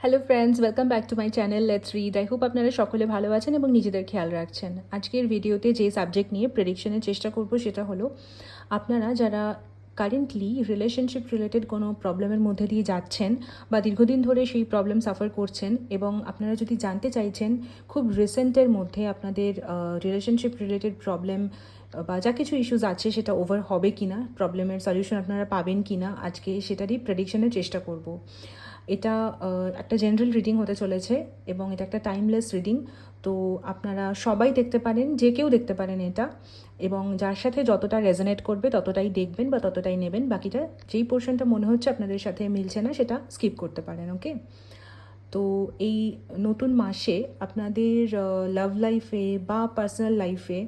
Hello friends, welcome back to my channel let's read. I hope আপনারা সকলে ভালো আছেন এবং নিজেদের খেয়াল রাখছেন। আজকের ভিডিওতে যে সাবজেক্ট নিয়ে প্রেডিকশনের চেষ্টা করব সেটা হলো আপনারা যারা কারেন্টলি রিলেশনশিপ রিলেটেড কোনো প্রবলেমের মধ্যে দিয়ে যাচ্ছেন বা দীর্ঘদিন ধরে সেই প্রবলেম সাফার করছেন এবং আপনারা যদি জানতে চাইছেন খুব রিসেন্টের মধ্যে আপনাদের রিলেশনশিপ রিলেটেড প্রবলেম বা যা কিছু ইস্যুস আছে সেটা ওভার হবে কি না, প্রবলেমের সলিউশন আপনারা পাবেন কি না, আজকে সেটারই প্রেডিকশনের চেষ্টা করব। এটা একটা জেনারেল রিডিং হতে চলেছে এবং এটা একটা টাইমলেস রিডিং। তো আপনারা সবাই দেখতে পারেন, যে কেউ দেখতে পারেন এটা, এবং যার সাথে যতটা রেজোনেট করবে ততটাই দেখবেন বা ততটাই নেবেন। বাকিটা যেই পোর্শনটা মনে হচ্ছে আপনাদের সাথে মিলছে না সেটা স্কিপ করতে পারেন। ওকে, তো এই নতুন মাসে আপনাদের লাভ লাইফে বা পার্সোনাল লাইফে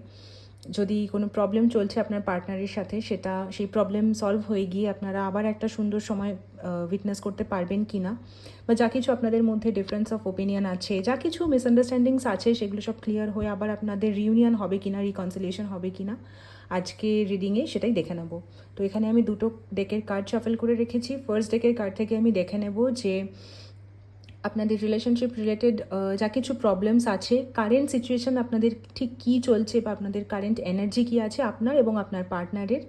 যদি কোনো প্রবলেম চলছে আপনার পার্টনারের সাথে, সেটা সেই প্রবলেম সলভ হয়ে গিয়ে আপনারা আবার একটা সুন্দর সময় উইটনেস করতে পারবেন কি না, বা যা কিছু আপনাদের মধ্যে ডিফারেন্স অফ ওপিনিয়ন আছে, যা কিছু মিসআন্ডারস্ট্যান্ডিংস আছে সেগুলো সব ক্লিয়ার হয়ে আবার আপনাদের রিউনিয়ন হবে কিনা, রিকনসিলিয়েশন হবে কিনা, আজকে রিডিংয়ে সেটাই দেখে নেব। তো এখানে আমি দুটো ডেকের কার্ড শাফল করে রেখেছি। ফার্স্ট ডেকের কার্ড থেকে আমি দেখে নেব যে আপনাদের রিলেশনশিপ রিলেটেড যা কিছু প্রবলেমস আছে, কারেন্ট সিচুয়েশন আপনাদের ঠিক কী চলছে বা আপনাদের কারেন্ট এনার্জি কী আছে আপনার এবং আপনার পার্টনারের।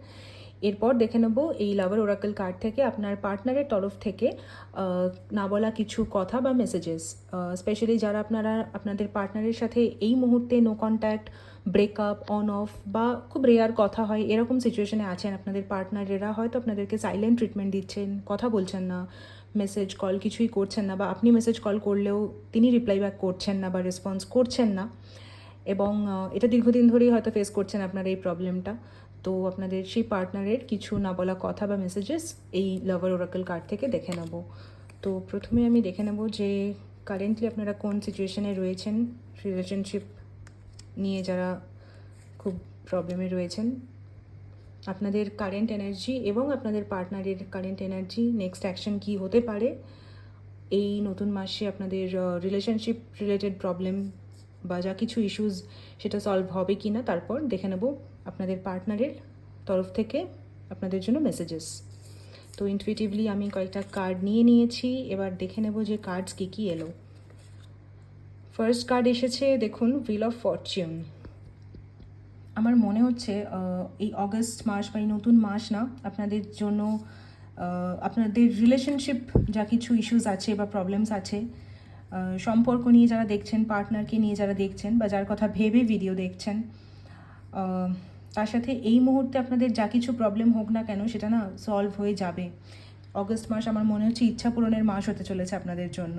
এরপর দেখে নেব এই লাভার ওরাকল কার্ড থেকে আপনার পার্টনারের তরফ থেকে না বলা কিছু কথা বা মেসেজেস, স্পেশালি যারা আপনাদের পার্টনারের সাথে এই মুহূর্তে no contact, breakup, on off বা খুব রেয়ার কথা হয় এরকম সিচুয়েশনে আছেন। আপনাদের পার্টনারেরা হয়তো আপনাদেরকে সাইলেন্ট ট্রিটমেন্ট দিচ্ছেন, কথা বলছেন না, মেসেজ কল কিছুই করছেন না, বা আপনি মেসেজ কল করলেও তিনি রিপ্লাই ব্যাক করছেন না বা রেসপন্স করছেন না, এবং এটা দীর্ঘদিন ধরেই হয়তো ফেস করছেন আপনার এই প্রবলেমটা। তো আপনাদের সেই পার্টনারের কিছু না বলা কথা বা মেসেজেস এই লাভার ওরাকল কার্ড থেকে দেখে নেব। তো প্রথমে আমি দেখে নেব যে কারেন্টলি আপনারা কোন সিচুয়েশনে রয়েছেন, রিলেশনশিপ নিয়ে যারা খুব প্রবলেমে রয়েছেন, আপনাদের কারেন্ট এনার্জি এবং আপনাদের পার্টনারের কারেন্ট এনার্জি, নেক্সট অ্যাকশন কী হতে পারে এই নতুন মাসে আপনাদের রিলেশনশিপ রিলেটেড প্রবলেম বা যা কিছু ইস্যুস সেটা সলভ হবে কি না। তারপর দেখে নেব আপনাদের পার্টনারের তরফ থেকে আপনাদের জন্য মেসেজেস। তো ইনটুইটিভলি আমি কয়েকটা কার্ড নিয়ে নিয়েছি, এবার দেখে নেব যে কার্ডস কী কী এলো। ফার্স্ট কার্ড এসেছে, দেখুন, হুইল অফ ফরচুন। আমার মনে হচ্ছে এই অগস্ট মাস বা এই নতুন মাস না আপনাদের জন্য, আপনাদের রিলেশনশিপ যা কিছু ইস্যুস আছে বা প্রবলেমস আছে, সম্পর্ক নিয়ে যারা দেখছেন, পার্টনারকে নিয়ে যারা দেখছেন বা যার কথা ভেবে ভিডিও দেখছেন, তার সাথে এই মুহূর্তে আপনাদের যা কিছু প্রবলেম হোক না কেন সেটা না সলভ হয়ে যাবে। অগস্ট মাস আমার মনে হচ্ছে ইচ্ছা পূরণের মাস হতে চলেছে আপনাদের জন্য,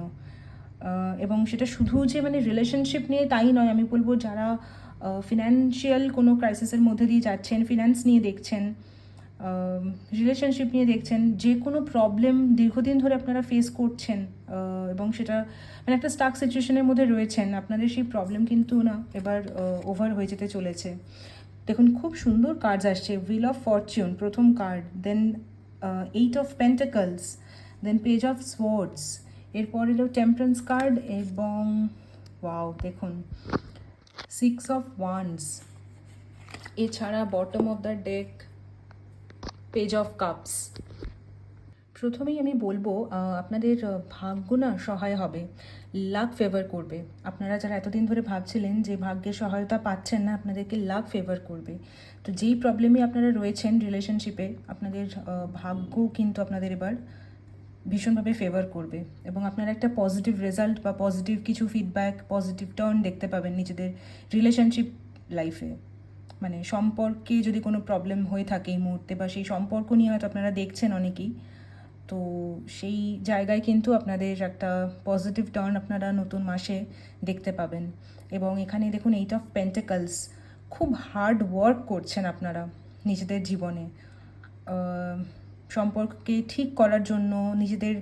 এবং সেটা শুধু যে মানে রিলেশনশিপ নিয়ে তাই নয়, আমি বলবো যারা ফিনান্সিয়াল কোনো ক্রাইসিসের মধ্যে দিয়ে যাচ্ছেন, ফিনান্স নিয়ে দেখছেন, রিলেশনশিপ নিয়ে দেখছেন, যে কোনো প্রবলেম দীর্ঘদিন ধরে আপনারা ফেস করছেন এবং সেটা মানে একটা স্টাক সিচুয়েশনের মধ্যে রয়েছেন, আপনাদের সেই প্রবলেম কিন্তু না এবার ওভার হয়ে যেতে চলেছে। দেখুন, খুব সুন্দর কার্ডস আসছে। হুইল অফ ফরচুন প্রথম card, then 8 of pentacles, then page of swords, এরপর এলো টেম্পারেন্স কার্ড এবং ওয়াও দেখুন 6 অফ ওয়ান্ডস, এছাড়া bottom of the deck page of cups. প্রথমেই আমি বলবো আপনাদের ভাগ্য না সহায় হবে, লাক ফেভার করবে। আপনারা যারা এতদিন ধরে ভাবছিলেন যে ভাগ্যের সহায়তা পাচ্ছেন না, আপনাদেরকে লাক ফেভার করবে। তো যেই প্রবলেমে আপনারা রয়েছেন রিলেশনশিপে, আপনাদের ভাগ্য কিন্তু আপনাদের এবার ভীষণভাবে ফেভার করবে এবং আপনারা একটা পজিটিভ রেজাল্ট বা পজিটিভ কিছু ফিডব্যাক, পজিটিভ টার্ন দেখতে পাবেন নিজেদের রিলেশনশিপ লাইফে। মানে সম্পর্কে যদি কোনো প্রবলেম হয়ে থাকে এই মুহূর্তে বা সেই সম্পর্ক নিয়ে হয়তো আপনারা দেখছেন অনেকেই, তো সেই জায়গায় কিন্তু আপনাদের একটা পজিটিভ টার্ন আপনারা নতুন মাসে দেখতে পাবেন। এবং এখানে দেখুন 8 অফ পেন্টাকলস, খুব হার্ড ওয়ার্ক করছেন আপনারা নিজেদের জীবনে, সম্পর্ককে ঠিক করার জন্য, নিজেদের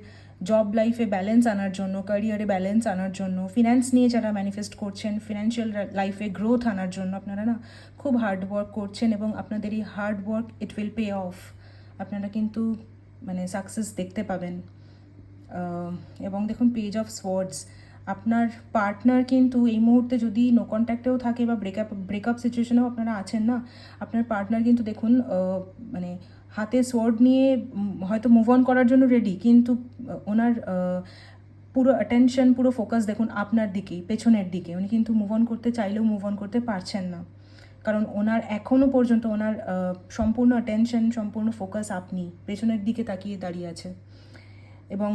জব লাইফে ব্যালেন্স আনার জন্য, ক্যারিয়ারে ব্যালেন্স আনার জন্য, ফিনান্স নিয়ে যারা ম্যানিফেস্ট করছেন, ফিনান্সিয়াল লাইফে গ্রোথ আনার জন্য আপনারা না খুব হার্ড ওয়ার্ক করছেন এবং আপনাদের এই hard work it will pay off. আপনারা কিন্তু মানে সাকসেস দেখতে পাবেন। এবং দেখুন পেজ অফ সোয়ার্ডস, আপনার পার্টনার কিন্তু এই মুহূর্তে যদি নো কন্ট্যাক্টেও থাকে বা ব্রেকআপ সিচুয়েশনেও আপনারা আছেন না, আপনার পার্টনার কিন্তু দেখুন মানে হাতে সোয়ার্ড নিয়ে হয়তো মুভ অন করার জন্য রেডি, কিন্তু ওনার পুরো অ্যাটেনশন, পুরো ফোকাস দেখুন আপনার দিকেই, পেছনের দিকে। উনি কিন্তু মুভ অন করতে চাইলেও মুভ অন করতে পারছেন না, কারণ ওনার এখনও পর্যন্ত ওনার সম্পূর্ণ অ্যাটেনশন, সম্পূর্ণ ফোকাস আপনি, পেছনের দিকে তাকিয়ে দাঁড়িয়ে আছে। এবং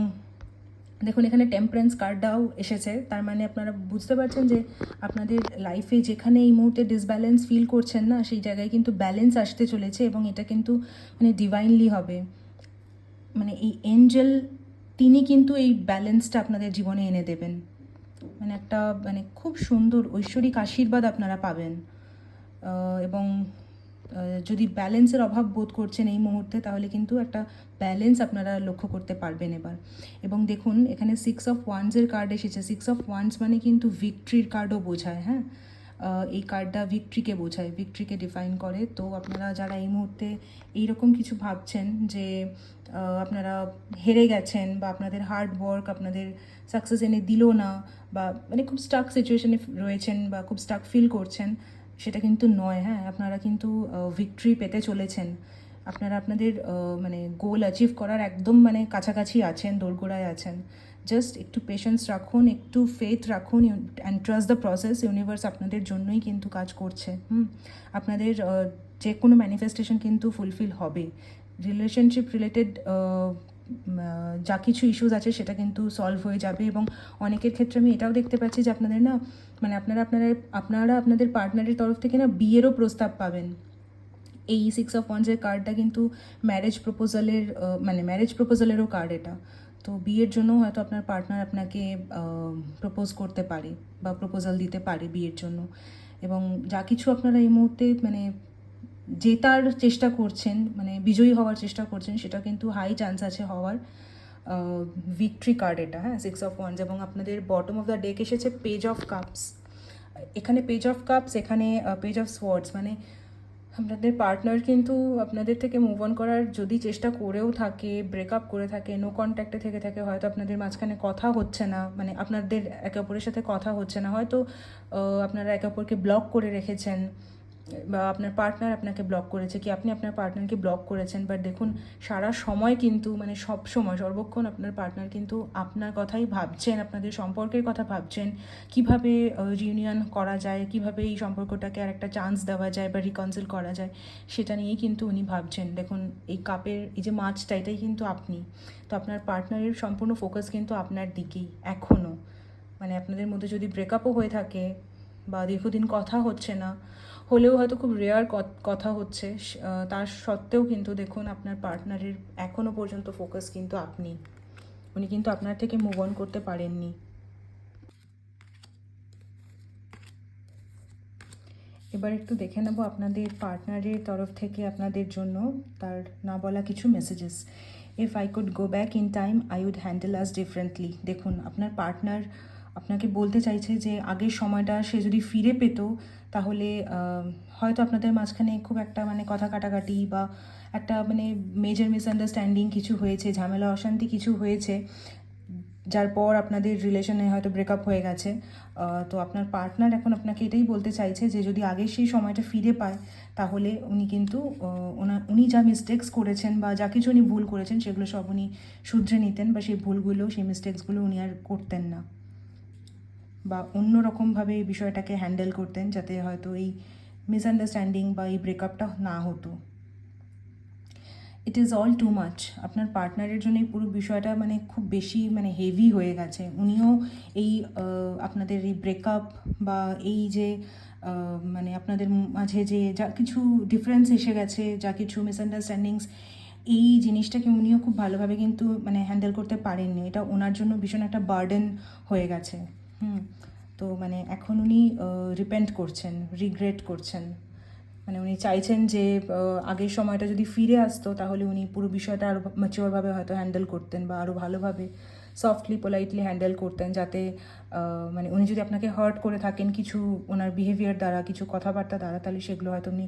দেখুন এখানে টেম্পারেন্স কার্ডটাও এসেছে, তার মানে আপনারা বুঝতে পারছেন যে আপনাদের লাইফে যেখানে এই মুহূর্তে ডিসব্যালেন্স ফিল করছেন না, সেই জায়গায় কিন্তু ব্যালেন্স আসতে চলেছে, এবং এটা কিন্তু মানে ডিভাইনলি হবে। মানে এই এঞ্জেল তিনি কিন্তু এই ব্যালেন্সটা আপনাদের জীবনে এনে দেবেন। মানে একটা মানে খুব সুন্দর ঐশ্বরিক আশীর্বাদ আপনারা পাবেন। এবং যদি ব্যালেন্সের অভাব বোধ করছেন এই মুহূর্তে, তাহলে কিন্তু একটা ব্যালেন্স আপনারা লক্ষ্য করতে পারবেন এবার। এবং দেখুন এখানে 6 অফ ওয়ান্ডসের কার্ড এসেছে। 6 অফ ওয়ান্ডস মানে কিন্তু ভিক্টরির কার্ডও বোঝায়, হ্যাঁ। এই কার্ডটা ভিক্টরিকে বোঝায়, ভিক্টরিকে ডিফাইন করে। তো আপনারা যারা এই মুহূর্তে এইরকম কিছু ভাবছেন যে আপনারা হেরে গেছেন, বা আপনাদের হার্ড ওয়ার্ক আপনাদের সাকসেস এনে দিল না, বা মানে খুব স্টাক সিচুয়েশনে রয়েছেন, বা খুব স্টাক ফিল করছেন, সেটা কিন্তু নয়, হ্যাঁ। আপনারা কিন্তু ভিক্টরি পেতে চলেছেন। আপনারা আপনাদের মানে গোল অ্যাচিভ করার একদম মানে কাছাকাছি আছেন, দোরগোড়ায় আছেন। জাস্ট একটু পেশেন্স রাখুন, একটু ফেথ রাখুন, and trust the process. Universe আপনাদের জন্যই কিন্তু কাজ করছে। আপনাদের যে কোনো ম্যানিফেস্টেশন কিন্তু ফুলফিল হবে। রিলেশনশিপ রিলেটেড যা কিছু ইস্যুস আছে সেটা কিন্তু সলভ হয়ে যাবে। এবং অনেকের ক্ষেত্রে আমি এটাও দেখতে পাচ্ছি যে আপনাদের না মানে আপনারা আপনাদের পার্টনারের তরফ থেকে না বিয়েরও প্রস্তাব পাবেন। এই 6 অফ ওয়ান্ডসের কার্ডটা কিন্তু ম্যারেজ প্রপোজালেরও কার্ড এটা। তো বিয়ের জন্য হয়তো আপনার পার্টনার আপনাকে প্রপোজ করতে পারে, বা প্রপোজাল দিতে পারে বিয়ের জন্য। এবং যা কিছু আপনারা এই মুহূর্তে মানে জেতার চেষ্টা করছেন, মানে বিজয়ী হওয়ার চেষ্টা করছেন, সেটা কিন্তু হাই চান্স আছে হওয়ার। ভিক্টরি কার্ড এটা, হ্যাঁ, 6 অফ ওয়ান্ডস। এবং আপনাদের বটম অফ দ্য ডেক এসেছে পেজ অফ কাপস। এখানে পেজ অফ কাপস, এখানে পেজ অফ সোয়ার্ডস। মানে আপনাদের পার্টনার কিন্তু আপনাদের থেকে মুভ অন করার যদি চেষ্টা করেও থাকে, ব্রেকআপ করে থাকে, নো কন্ট্যাক্টে থেকে থাকে, হয়তো আপনাদের মাঝখানে কথা হচ্ছে না, মানে আপনাদের একে অপরের সাথে কথা হচ্ছে না, হয়তো আপনারা একে অপরকে ব্লক করে রেখেছেন, বা আপনার পার্টনার আপনাকে ব্লক করেছে, কি আপনি আপনার পার্টনারকে ব্লক করেছেন। বাট দেখুন সারা সময় কিন্তু মানে সব সময় সর্বক্ষণ আপনার পার্টনার কিন্তু আপনার কথাই ভাবছেন, আপনাদের সম্পর্কের কথা ভাবছেন, কিভাবে রিউনিয়ন করা যায়, কিভাবে এই সম্পর্কটাকে আর একটা চান্স দেওয়া যায় বা রিকনসিল করা যায়, সেটা নিয়েই কিন্তু উনি ভাবছেন। দেখুন এই কাপের এই যে মাছটা, এটাই কিন্তু আপনি। তো আপনার পার্টনারের সম্পূর্ণ ফোকাস কিন্তু আপনার দিকেই এখনও। মানে আপনাদের মধ্যে যদি ব্রেকআপও হয়ে থাকে, বা দীর্ঘদিন কথা হচ্ছে না, হলেও হয়তো খুব রেয়ার কথা হচ্ছে, তার সত্ত্বেও কিন্তু দেখুন আপনার পার্টনারের এখনও পর্যন্ত ফোকাস কিন্তু আপনি। উনি কিন্তু আপনার থেকে মুভ অন করতে পারেননি। এবার একটু দেখে নেব আপনাদের পার্টনারের তরফ থেকে আপনাদের জন্য তার না বলা কিছু messages. If I could go back in time I would handle us differently. দেখুন আপনার পার্টনার আপনাকে বলতে চাইছে যে আগের সময়টা সে যদি ফিরে পেত, তাহলে হয়তো আপনাদের মাঝখানে খুব একটা মানে কথা কাটাকাটি, বা একটা মানে মেজর মিসআন্ডারস্ট্যান্ডিং কিছু হয়েছে, ঝামেলা অশান্তি কিছু হয়েছে, যার পর আপনাদের রিলেশনে হয়তো ব্রেকআপ হয়ে গেছে। তো আপনার পার্টনার এখন আপনাকে এটাই বলতে চাইছে যে যদি আগে সেই সময়টা ফিরে পায়, তাহলে উনি কিন্তু উনি যা মিস্টেক্স করেছেন, বা যা কিছু উনি ভুল করেছেন, সেগুলো সব উনি শুধরে নিতেন, বা সেই ভুলগুলো, সেই মিস্টেক্সগুলো উনি আর করতেন না, বা অন্যরকমভাবে এই বিষয়টাকে হ্যান্ডেল করতেন, যাতে হয়তো এই মিসআন্ডারস্ট্যান্ডিং বা এই ব্রেকআপটা না হতো। It is all too much. আপনার পার্টনারের জন্য এই পুরো বিষয়টা মানে খুব বেশি মানে হেভি হয়ে গেছে। উনিও এই আপনাদের এই ব্রেকআপ, বা এই যে মানে আপনাদের মাঝে যে যা কিছু ডিফারেন্স এসে গেছে, যা কিছু মিসআন্ডারস্ট্যান্ডিংস, এই জিনিসটাকে উনিও খুব ভালোভাবে কিন্তু মানে হ্যান্ডেল করতে পারেননি। এটা ওনার জন্য ভীষণ একটা বার্ডেন হয়ে গেছে। তো মানে এখন উনি রিপেন্ট করছেন, রিগ্রেট করছেন। মানে উনি চাইছেন যে আগের সময়টা যদি ফিরে আসতো, তাহলে উনি পুরো বিষয়টা আরও ম্যাচিওরভাবে হয়তো হ্যান্ডেল করতেন, বা আরও ভালোভাবে সফটলি পোলাইটলি হ্যান্ডেল করতেন, যাতে মানে উনি যদি আপনাকে হার্ট করে থাকেন কিছু ওনার বিহেভিয়ার দ্বারা, কিছু কথাবার্তা দ্বারা, তাহলে সেগুলো হয়তো উনি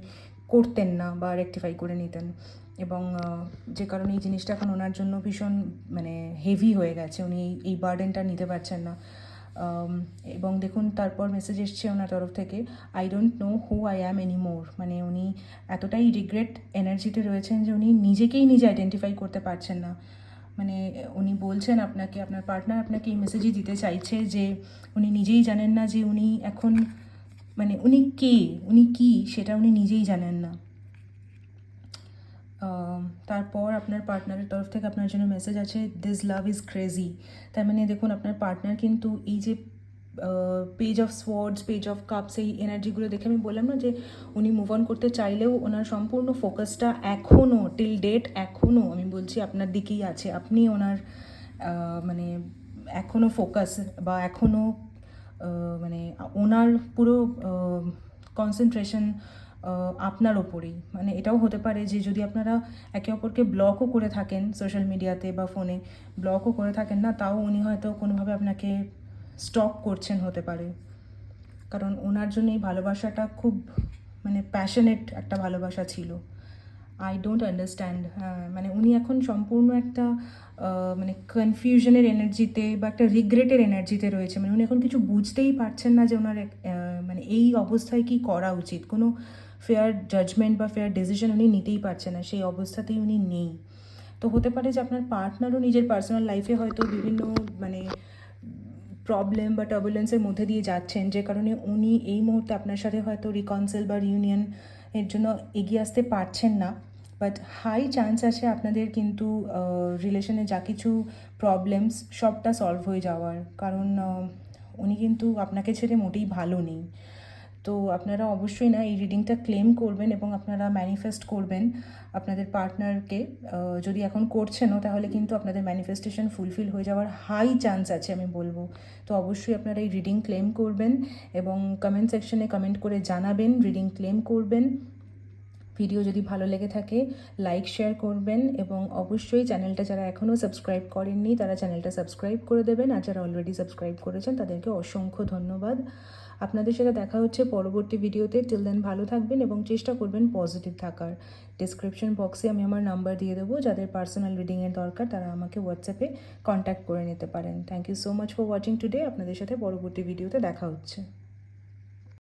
করতেন না, বা রেকটিফাই করে নিতেন। এবং যে কারণে এই জিনিসটা এখন ওনার জন্য ভীষণ মানে হেভি হয়ে গেছে, উনি এই বার্ডেনটা নিতে পারছেন না। এবং দেখুন তারপর মেসেজ এসছে ওনার তরফ থেকে, I don't know who I am anymore. মানে উনি এতটাই রিগ্রেট এনার্জিতে রয়েছেন যে উনি নিজেকেই নিজে আইডেন্টিফাই করতে পারছেন না। মানে উনি বলছেন আপনাকে, আপনার পার্টনার আপনাকে এই মেসেজই দিতে চাইছে যে উনি নিজেই জানেন না যে উনি এখন মানে উনি কে, উনি কী সেটা উনি নিজেই জানেন না। তারপর আপনার পার্টনারের তরফ থেকে আপনার জন্য মেসেজ আছে, দিস লাভ ইজ ক্রেজি। তার মানে দেখুন আপনার পার্টনার কিন্তু এই যে page of swords, page of cups, এই এনার্জিগুলো দেখে আমি বললাম না যে উনি মুভ অন করতে চাইলেও ওনার সম্পূর্ণ ফোকাসটা এখনও টিল ডেট এখনও আমি বলছি আপনার দিকেই আছে। আপনি ওনার মানে এখনও ফোকাস বা এখনও মানে ওনার পুরো কনসেন্ট্রেশন আপনার ওপরেই। মানে এটাও হতে পারে যে যদি আপনারা একে অপরকে ব্লকও করে থাকেন সোশ্যাল মিডিয়াতে বা ফোনে, ব্লকও করে থাকেন না, তাও উনি হয়তো কোনোভাবে আপনাকে স্টক করছেন হতে পারে। কারণ ওনার জন্য এই ভালোবাসাটা খুব মানে প্যাশনেট একটা ভালোবাসা ছিল। I don't understand. হ্যাঁ, মানে উনি এখন সম্পূর্ণ একটা মানে কনফিউশনের এনার্জিতে বা একটা রিগ্রেটের এনার্জিতে রয়েছে। মানে উনি এখন কিছু বুঝতেই পারছেন না যে ওনার মানে এই অবস্থায় কী করা উচিত। কোনো ফেয়ার জাজমেন্ট বা ফেয়ার ডিসিশন উনি নিতেই পারছেন না, সেই অবস্থাতেই উনি নেই। তো হতে পারে যে আপনার পার্টনারও নিজের পার্সোনাল লাইফে হয়তো বিভিন্ন মানে প্রবলেম বা টার্বুলেন্সের মধ্যে দিয়ে যাচ্ছেন, যে কারণে উনি এই মুহূর্তে আপনার সাথে হয়তো রিকনসিল বা রিউনিয়ন এর জন্য এগিয়ে আসতে পারছেন না। বাট হাই চান্স আছে আপনাদের কিন্তু রিলেশনে যা কিছু প্রবলেমস সবটা সলভ হয়ে যাওয়ার, কারণ উনি কিন্তু আপনাকে ছেড়ে মোটেই ভালো নেই। তো আপনারা অবশ্যই না এই রিডিংটা ক্লেম করবেন এবং আপনারা ম্যানিফেস্ট করবেন আপনাদের পার্টনারকে। যদি এখন করছেনও তাহলে কিন্তু আপনাদের ম্যানিফেস্টেশন ফুলফিল হয়ে যাওয়ার হাই চান্স আছে আমি বলবো। তো অবশ্যই আপনারা এই রিডিং ক্লেম করবেন এবং কমেন্ট সেকশনে কমেন্ট করে জানাবেন রিডিং ক্লেম করবেন। ভিডিও যদি ভালো লেগে থাকে লাইক শেয়ার করবেন এবং অবশ্যই চ্যানেলটা যারা এখনও সাবস্ক্রাইব করেননি তারা চ্যানেলটা সাবস্ক্রাইব করে দেবেন, আর যারা অলরেডি সাবস্ক্রাইব করেছেন তাদেরকে অসংখ্য ধন্যবাদ। আপনাদের সাথে দেখা হচ্ছে পরবর্তী ভিডিওতে। টিল দেন ভালো থাকবেন এবং চেষ্টা করবেন পজিটিভ থাকার। ডিসক্রিপশন বক্সে আমি আমার নাম্বার দিয়ে দেবো, যাদের পার্সোনাল রিডিংয়ের দরকার তারা আমাকে হোয়াটসঅ্যাপে কন্ট্যাক্ট করে নিতে পারেন। Thank you so much for watching today. আপনাদের সাথে পরবর্তী ভিডিওতে দেখা হচ্ছে।